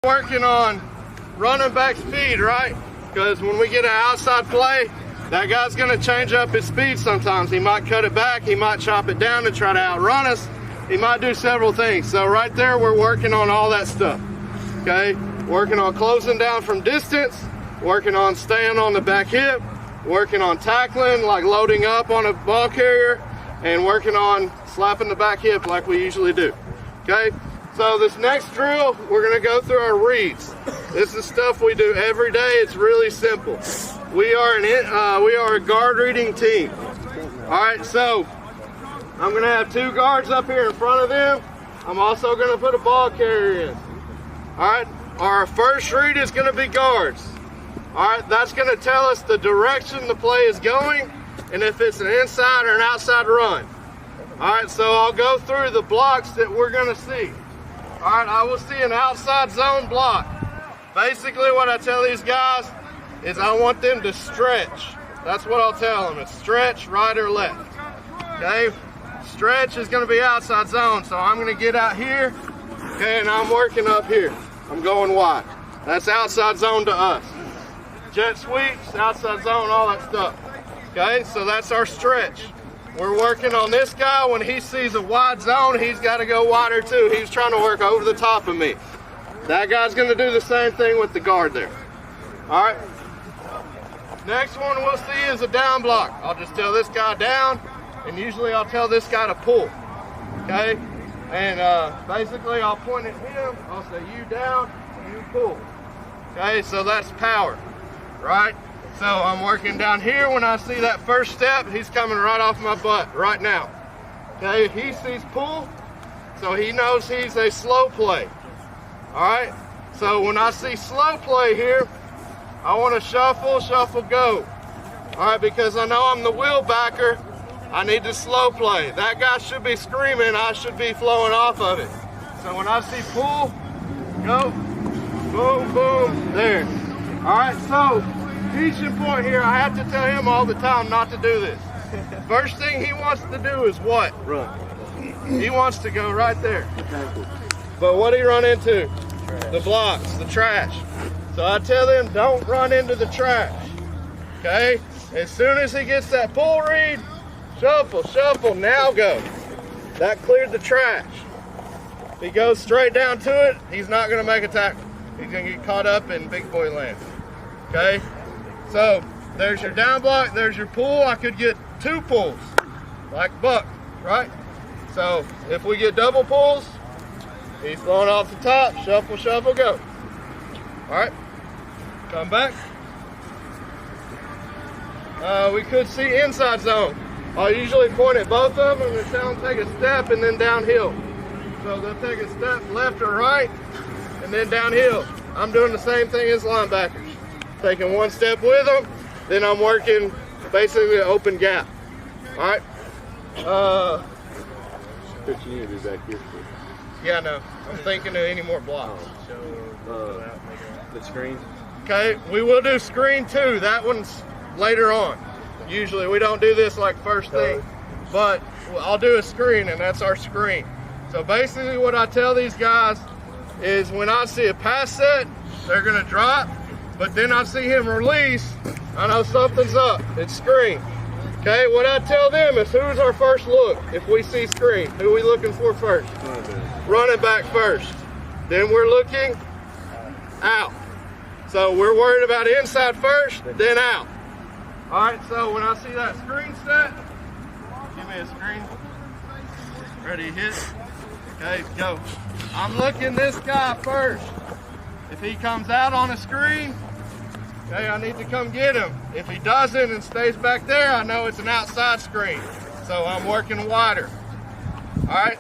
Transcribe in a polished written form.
Working on running back speed, right? Because when we get an outside play, that guy's going to change up his speed sometimes. He might cut it back, he might chop it down to try to outrun us. He might do several things. So right there, we're working on all that stuff, okay? Working on closing down from distance, working on staying on the back hip, working on tackling, like loading up on a ball carrier, and working on slapping the back hip like we usually do, okay? So this next drill, we're gonna go through our reads. This is stuff we do every day. It's really simple. We are a guard reading team. All right, so I'm gonna have two guards up here in front of them. I'm also gonna put a ball carrier in. All right, our first read is gonna be guards. All right, that's gonna tell us the direction the play is going and if it's an inside or an outside run. All right, so I'll go through the blocks that we're gonna see. All right, I will see an outside zone block. Basically what I tell these guys is I want them to stretch. That's what I'll tell them. It's stretch right or left, okay? Stretch is gonna be outside zone, so I'm gonna get out here, okay, and I'm working up here. I'm going wide. That's outside zone to us. Jet sweeps, outside zone, all that stuff, okay? So that's our stretch. We're working on this guy. When he sees a wide zone, he's got to go wider too. He's trying to work over the top of me. That guy's going to do the same thing with the guard there. All right. Next one we'll see is a down block. I'll just tell this guy down, and usually I'll tell this guy to pull. Okay? And basically I'll point at him. I'll say you down, you pull. Okay? So that's power, right? So I'm working down here. When I see that first step, he's coming right off my butt right now. Okay, he sees pull, so he knows he's a slow play. All right, so when I see slow play here, I want to shuffle, shuffle, go. All right, because I know I'm the wheel backer, I need to slow play. That guy should be screaming, I should be flowing off of it. So when I see pull, go, boom, boom, there. All right, so teaching point here, I have to tell him all the time not to do this. First thing he wants to do is what? Run. He wants to go right there. But what do you run into? Trash. The blocks, the trash. So I tell them don't run into the trash. Okay? As soon as he gets that pull read, shuffle, shuffle, now go. That cleared the trash. If he goes straight down to it, he's not going to make a tackle. He's going to get caught up in big boy land. Okay? So there's your down block, there's your pull. I could get two pulls, like Buck, right? So if we get double pulls, he's throwing off the top, shuffle, shuffle, go. All right, come back. We could see inside zone. I'll usually point at both of them and tell them take a step and then downhill. So they'll take a step left or right and then downhill. I'm doing the same thing as linebackers. Taking one step with them, then I'm working basically an open gap. All right. But you need to be back here. Yeah, no. I'm thinking of any more blocks. The screen. Okay, we will do screen too. That one's later on. Usually we don't do this like first thing, but I'll do a screen, and that's our screen. So basically what I tell these guys is when I see a pass set, they're gonna drop. But then I see him release, I know something's up. It's screen. Okay, what I tell them is who's our first look if we see screen? Who are we looking for first? Running back first. Then we're looking out. So we're worried about inside first, then out. All right, so when I see that screen set, give me a screen. Ready to hit? Okay, go. I'm looking this guy first. If he comes out on a screen, okay, I need to come get him. If he doesn't and stays back there, I know it's an outside screen. So I'm working wider. All right,